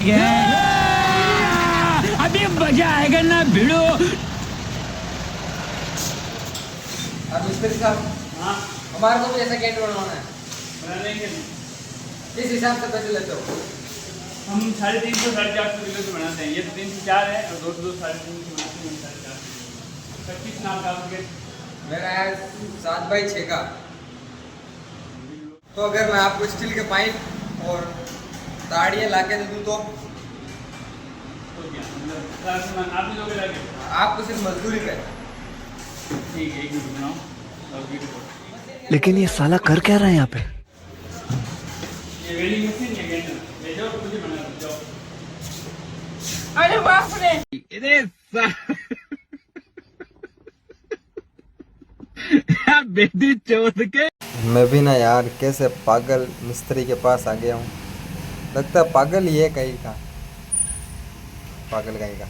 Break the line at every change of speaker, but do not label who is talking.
है। अभी मजा आएगा ना भिड़ो।
अब मिस्त्री साहब,
हाँ
हमारे को भी ऐसा गेट बनवाना है,
बनाने के
किस हिसाब से पैसे लेते हो?
हम 350 450 किलो से बनाते हैं। ये तो 3 से 4 है और 2 से 2 3.5 से बनाते हैं 4.5। 25 नाम का आपके
मेरा है 7x6 का। तो अगर मैं आपको स्टील के पाइप और ताड़ियाँ ला के दे दूँ तो
तो क्या मतलब सारा सामान आप ही लोगे लाके?
आपको सिर्फ मजदूरी पे।
ठीक है, एक मिनट बनाओ और वीडियो रिपोर्ट।
लेकिन ये साला कर क्या रहा है यहाँ पे?
ये वेल्डिंग मशीन है गेंडर ले जाओ तो मुझे बना दो जाओ।
अरे बाप रे। बेटी चौथ के।
मैं भी ना यार कैसे पागल मिस्त्री के पास आ गया हूँ। लगता है पागल ही है कहीं का, पागल कहीं का।